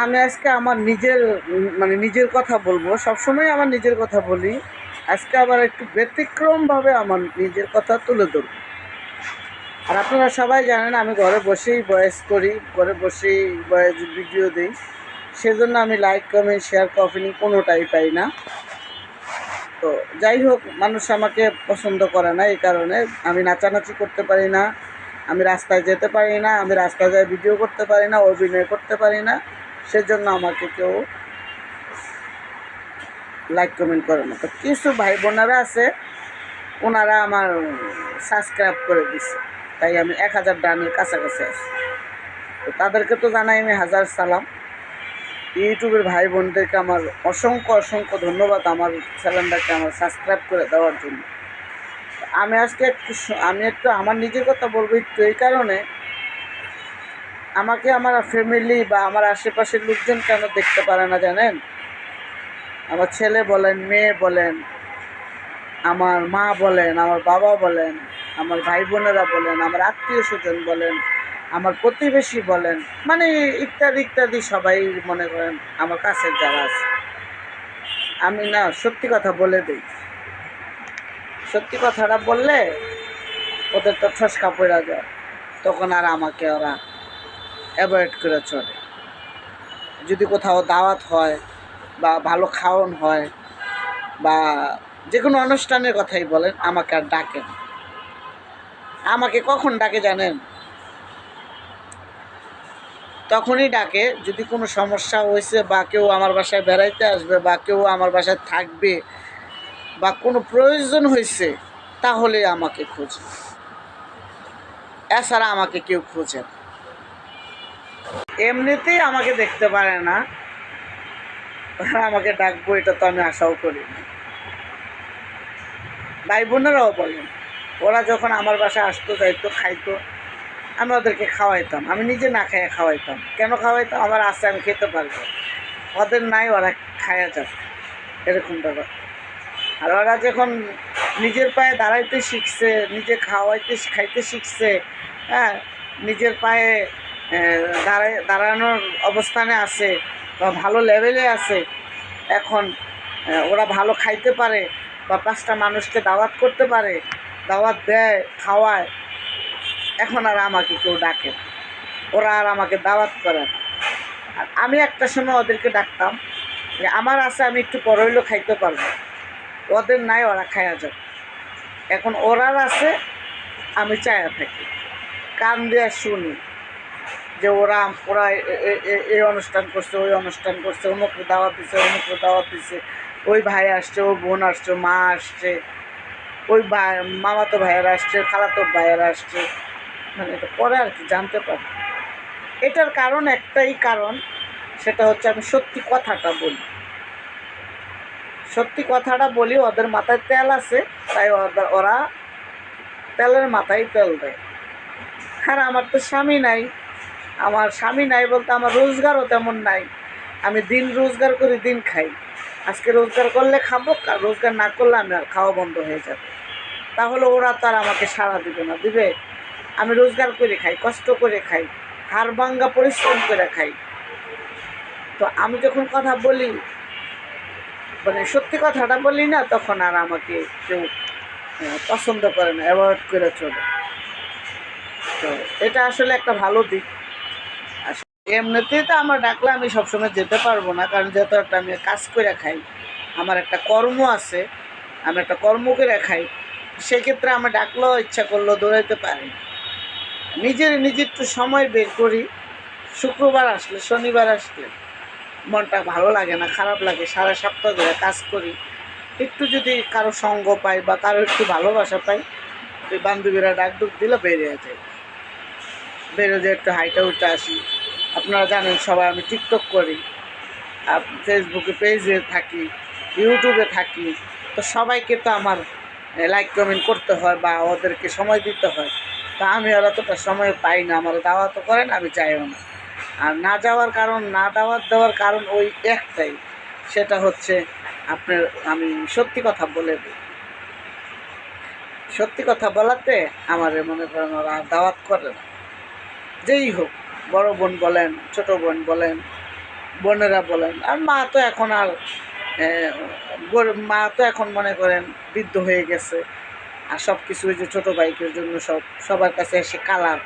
আমি আজকে আমার নিজের মানে নিজের কথা বলবো। সবসময় আমার নিজের কথা বলি। আজকে আবার একটু ব্যতিক্রমভাবে আমার নিজের কথা তুলে ধরবো। আর আপনারা সবাই জানেন আমি ঘরে বসেই ভয়েস করি, ঘরে বসেই ভয়েস ভিডিও দিই। সেজন্য আমি লাইক, কমেন্ট, শেয়ার, কমেন্ট কোনোটাই পাই না। তো যাই হোক, মানুষ আমাকে পছন্দ করে না, এই কারণে আমি নাচানাচি করতে পারি না, আমি রাস্তায় যেতে পারি না, আমি রাস্তায় যাই ভিডিও করতে পারি না, অভিনয় করতে পারি না। সেজন্য আমাকে কেউ লাইক কমেন্ট করে না। তো কিছু ভাই বোনেরা আছে, ওনারা আমার সাবস্ক্রাইব করে দিচ্ছে, তাই আমি 1000 ডানের কাছাকাছি আছি। তো তাদেরকে তো জানাই আমি হাজার সালাম। ইউটিউবের ভাই বোনদেরকে আমার অসংখ্য অসংখ্য ধন্যবাদ আমার চ্যানেলটাকে আমার সাবস্ক্রাইব করে দেওয়ার জন্য। আমি আজকে একটু আমার নিজের কথা বলবো একটু, এই কারণে আমাকে আমার ফ্যামিলি বা আমার আশেপাশের লোকজন কেন দেখতে পারে না জানেন? আমার ছেলে বলেন, মেয়ে বলেন, আমার মা বলেন, আমার বাবা বলেন, আমার ভাই বোনেরা বলেন, আমার আত্মীয় স্বজন বলেন, আমার প্রতিবেশী বলেন, মানে ইত্যাদি ইত্যাদি সবাই মনে করেন আমার কাছের যারা আছে। আমি না সত্যি কথা বলে দিই, সত্যি কথাটা বললে ওদের তো ঠসকা পড়া যায়, তখন আর আমাকে ওরা অ্যাভয়েড করে চলে। যদি কোথাও দাওয়াত হয় বা ভালো খাওয়ান হয় বা যে কোনো অনুষ্ঠানের কথাই বলেন, আমাকে আর ডাকেন। আমাকে কখন ডাকে জানেন? তখনই ডাকে যদি কোনো সমস্যা হয়েছে বা কেউ আমার বাসায় বেড়াইতে আসবে বা কেউ আমার বাসায় থাকবে বা কোনো প্রয়োজন হয়েছে, তাহলে আমাকে খোঁজে। এছাড়া আমাকে কেউ খোঁজে না। এমনিতেই আমাকে দেখতে পারে না, আমাকে ডাকবো এটা তো আমি আশাও করি না। ভাই বোনেরাও বলেন, ওরা যখন আমার বাসায় আসতো, যাইতো, খাইতো, আমি ওদেরকে খাওয়াইতাম। আমি নিজে না খাইয়ে খাওয়াইতাম। কেন খাওয়াইতাম? আমার আছে, আমি খেতে পারবো। ওদের নাই, ওরা খাইয়া যাবে, এরকম ব্যাপার। আর ওরা যখন নিজের পায়ে দাঁড়াইতে শিখছে, নিজে খাইতে শিখছে, হ্যাঁ, নিজের পায়ে দাঁড়ানোর অবস্থানে আছে বা ভালো লেভেলে আছে, এখন ওরা ভালো খাইতে পারে বা 5টা মানুষকে দাওয়াত করতে পারে, দাওয়াত দেয়, খাওয়ায়, এখন আর আমাকে কেউ ডাকে না, ওরা আর আমাকে দাওয়াত করে না। আর আমি একটা সময় ওদেরকে ডাকতাম যে আমার আছে, আমি একটু পর হইলেও খাইতে পারবো, ওদের নাই, ওরা খাইয়া যাবে। এখন ওরার আছে, আমি চাইয়া থাকি, কান দিয়ে শুনি যে ওরা ওরা এই অনুষ্ঠান করছে, ওই অনুষ্ঠান করছে, অমুক দাওয়াত দিছে, অমুক দাওয়াত দিছে, ওই ভাই আসছে, ওই বোন আসছে, মা আসছে, ওই ভাই মামাতো ভাইয়েরা আসছে, খালাতো ভাইয়েরা আসছে, মানে এটা পরে আর কি জানতে পারি। এটার কারণ একটাই কারণ, সেটা হচ্ছে আমি সত্যি কথাটা বলি। সত্যি কথাটা বলি, ওদের মাথায় তেল আছে, তাই ওরা তেলের মাথায় তেল দেয়। আর আমার তো স্বামী নাই। আমার স্বামী নাই বলতে আমার রোজগারও তেমন নাই। আমি দিন রোজগার করি, দিন খাই। আজকে রোজগার করলে খাবো, আর রোজগার না করলে আমি আর খাওয়া বন্ধ হয়ে যাবে। তাহলে ওরা তো আর আমাকে সাড়া দিবে না, দিবে? আমি রোজগার করে খাই, কষ্ট করে খাই, হাড় ভাঙ্গা পরিশ্রম করে খাই। তো আমি যখন কথা বলি, মানে সত্যি কথাটা বলি না, তখন আর আমাকে কেউ পছন্দ করে না, অ্যাভয়েড করে চলে। তো এটা আসলে একটা ভালো দিক। এমনিতেই তো আমার ডাকলে আমি সবসময় যেতে পারবো না, কারণ যেহেতু একটা আমি কাজ করে খাই, আমার একটা কর্ম আছে, আমি একটা কর্ম করে খাই, সেক্ষেত্রে আমি ডাকলেও ইচ্ছা করলেও দৌড়াইতে পারি না। নিজে একটু সময় বের করি। শুক্রবার আসলে, শনিবার আসলে মনটা ভালো লাগে না, খারাপ লাগে। সারা সপ্তাহ ধরে কাজ করি, একটু যদি কারো সঙ্গ পাই বা কারো একটু ভালোবাসা পাই, ওই বান্ধবীরা ডাক ডুক দিলে বেরিয়ে যায়, বেরিয়ে যায়, একটু হাইটা উঠে আসি। আপনারা জানেন সবাই আমি টিকটক করি, ফেসবুকে পেজে থাকি, ইউটিউবে থাকি। তো সবাইকে তো আমার লাইক কমেন্ট করতে হয় বা ওদেরকে সময় দিতে হয়। তা আমি আর অতটা সময় পাই না, আমার দাওয়াতও করেন, আমি চাইও না। আর না যাওয়ার কারণ, না দাওয়াত দেওয়ার কারণ ওই একটাই, সেটা হচ্ছে আপনার, আমি সত্যি কথা বলে দিই। সত্যি কথা বলাতে আমার মনে করেন ওরা দাওয়াত করে না। যেই হোক, বড় বোন বলেন, ছোট বোন বলেন, বোনেরা বলেন। আর মা তো এখন আর মা তো এখন মনে করেন বৃদ্ধ হয়ে গেছে, আর সব কিছু ওই যে ছোটো ভাইকের জন্য সবার কাছে এসে কালার।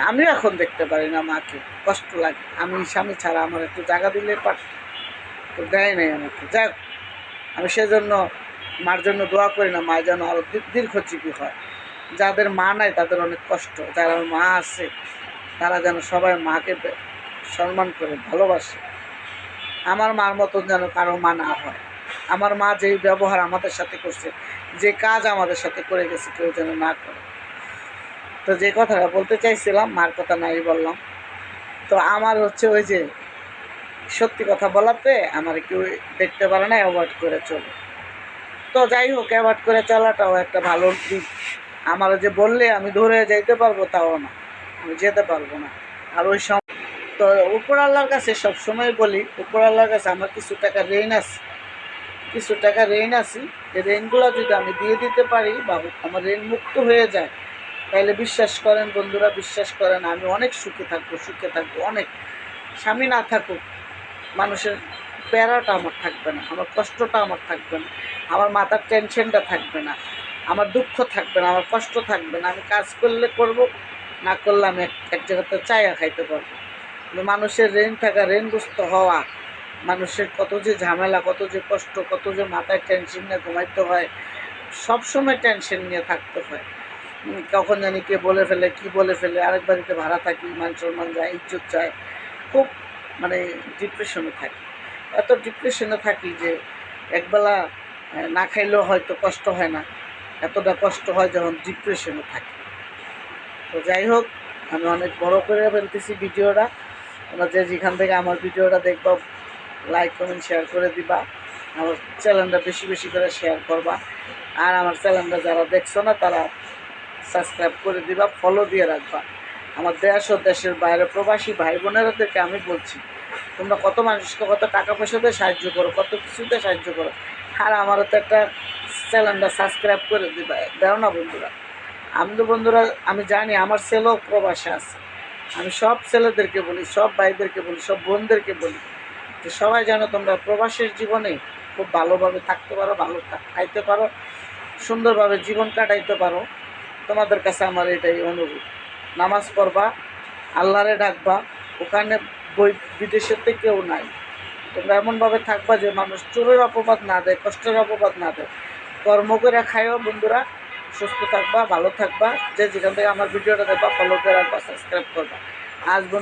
আমিও এখন দেখতে পারি না মাকে, কষ্ট লাগে। আমি স্বামী ছাড়া আমার একটু জায়গা দিলে পারত, তো দেয় নাই আমাকে। যাক, আমি সেজন্য মার জন্য দোয়া করি না, মা যেন আরও দীর্ঘজীবী হয়। যাদের মা নাই তাদের অনেক কষ্ট, যারা মা আছে তারা যেন সবাই মাকে সম্মান করে ভালোবাসে। আমার মার মতন যেন কারো মা না হয়। আমার মা যেই ব্যবহার আমাদের সাথে করছে, যে কাজ আমাদের সাথে করে গেছে, কেউ যেন না করে। তো যে কথাটা বলতে চাইছিলাম, মার কথা নাই বললাম। তো আমার হচ্ছে ওই যে সত্যি কথা বলাতে আমার কেউ দেখতে পারে না, অ্যাভয়েড করে চলে। তো যাই হোক, অ্যাভয়েড করে চলাটাও একটা ভালো দিক। আমারও যে বললে আমি ধরে যাইতে পারবো তাও না, আমি যেতে পারবো না। আর ওই সময় তো উপর আল্লাহর কাছে সবসময় বলি, উপর আল্লাহর কাছে আমার কিছু টাকা ঋণ আছে, কিছু টাকা ঋণ আছে। এই ঋণগুলো যদি আমি দিয়ে দিতে পারি বা আমার ঋণ মুক্ত হয়ে যায়, তাহলে বিশ্বাস করেন বন্ধুরা, বিশ্বাস করেন, আমি অনেক সুখে থাকবো, সুখে থাকবো অনেক। স্বামী না থাকুক, মানুষের প্যারাটা আমার থাকবে না, আমার কষ্টটা আমার থাকবে না, আমার মাথার টেনশনটা থাকবে না, আমার দুঃখ থাকবে না, আমার কষ্ট থাকবে না। আমি কাজ করলে করব, না করলে আমি এক জায়গাতে চায়া খাইতে পারবো। কিন্তু মানুষের ঋণ থাকা, ঋণগ্রস্ত হওয়া, মানুষের কত যে ঝামেলা, কত যে কষ্ট, কত যে মাথায় টেনশন নিয়ে ঘুমাইতে হয়, সবসময় টেনশন নিয়ে থাকতে হয়। কখন জানি কে বলে ফেলে, কি বলে ফেলে, আরেক বাড়িতে ভাড়া থাকি, মান সম্মান যায়, ইজ্জত যায়, খুব মানে ডিপ্রেশনে থাকি। এত ডিপ্রেশনে থাকি যে একবেলা না খাইলেও হয়তো কষ্ট হয় না, এতটা কষ্ট হয় যখন ডিপ্রেশনে থাকি। তো যাই হোক, আমি অনেক বড় করে ফেলতেছি ভিডিওটা। তোমরা যে যেখান থেকে আমার ভিডিওটা দেখবা, লাইক কমেন্ট শেয়ার করে দিবা, আমার চ্যানেলটা বেশি বেশি করে শেয়ার করবা। আর আমার চ্যানেলটা যারা দেখছো না তারা সাবস্ক্রাইব করে দিবা, ফলো দিয়ে রাখবা। আমার দেশ ও দেশের বাইরে প্রবাসী ভাই বোনেরাদেরকে আমি বলছি, তোমরা কত মানুষকে কত টাকা পয়সাতে সাহায্য করো, কত কিছুতে সাহায্য করো, আর আমারও তো একটা চ্যানেলটা সাবস্ক্রাইব করে দিবা, দেও না বন্ধুরা। আমি তো বন্ধুরা, আমি জানি আমার ছেলেও প্রবাসে আছে। আমি সব ছেলেদেরকে বলি, সব ভাইদেরকে বলি, সব বোনদেরকে বলি যে সবাই যেন তোমরা প্রবাসের জীবনে খুব ভালোভাবে থাকতে পারো, ভালো খাইতে পারো, সুন্দরভাবে জীবন কাটাইতে পারো। তোমাদের কাছে আমার এটাই অনুরোধ। নামাজ পড়বা, আল্লাহরে ডাকবা, ওখানে বিদেশেতে কেউ নাই। তোমরা এমনভাবে থাকবা যে মানুষ চোরের অপবাদ না দেয়, কষ্টের অপবাদ না দেয়। কর্ম করে খাইও বন্ধুরা, সুস্থ থাকবা, ভালো থাকবা। যে যেখান থেকে আমার ভিডিওটা দেখবা, ফলো করে রাখবা, সাবস্ক্রাইব করবা। আজ বন্ধু